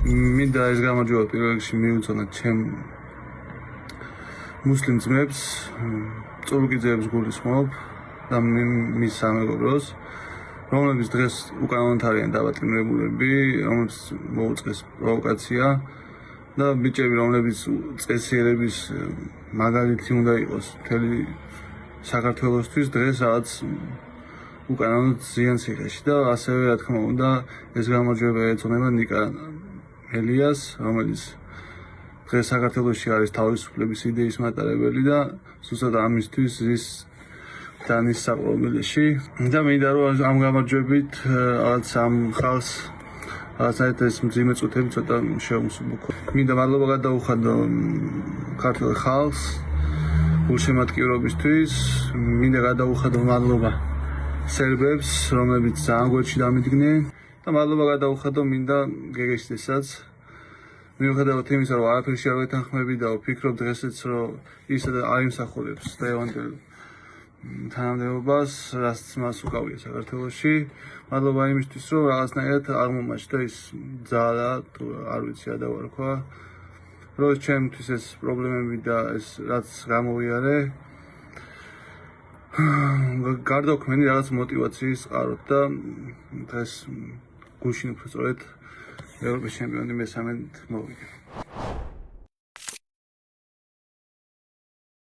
მინდა ეს გამარჯვება პირველ რიგში მიუძღვნათ ჩემ მუსლიმ ძმებს, წურუკიძეებს გულისხმობ და მის სამეგობროს, რომლებიც დღეს უკანონოდ არიან დაბატიმრებულები, რომლებიც მოუწყეს პროვოკაცია და ბიჭები, რომლებიც წესიერების მაგალითი უნდა იყოს მთელი საქართველოსთვის, დღეს რაღაც უკანონოდ ზიანს იღეში და ასევე რა თქმა უნდა ეს გამარჯვება ეწოდება ნიკა ელიას, რომელიც დღეს საქართველოში არის თავისუფლების იდეის მატარებელი და ზუსტად ამისთვის ზის დანის საყრდენში და მინდა რომ ამ გამარჯვებით რაღაც ამ ხალხს რაღაცა ეს მძიმე წუთები ცოტა შეუმსუბუქო. მინდა მადლობა გადაუხადო ქართულ ხალხს გულშემატკივრობისთვის, მინდა გადაუხადო მადლობა სერბებს, რომლებიც ძალიან გვერდში დამიდგნენ და მადლობა გადაუხადო მინდა გეგეშტესაც. მიუხედავად იმისა, რომ არაფერში არ ვეთანხმები და ვფიქრობ დღესაც, რომ ის არ იმსახურებს დღევანდელ თანამდებობას, რაც მას უკავია საქართველოში. მადლობა იმისთვის, რომ რაღაცნაირად არ მომაჩნდა ის ძალა, თუ არ ვიცი რა დავარქვა, რომ ჩემთვის ეს პრობლემები და ეს რაც გამოვიარე გარდაქმენი რაღაც მოტივაციის წყაროთ და დღეს გუშინ უფრო სწორედ ევროპის ჩემპიონი მესამედ მოვიგე.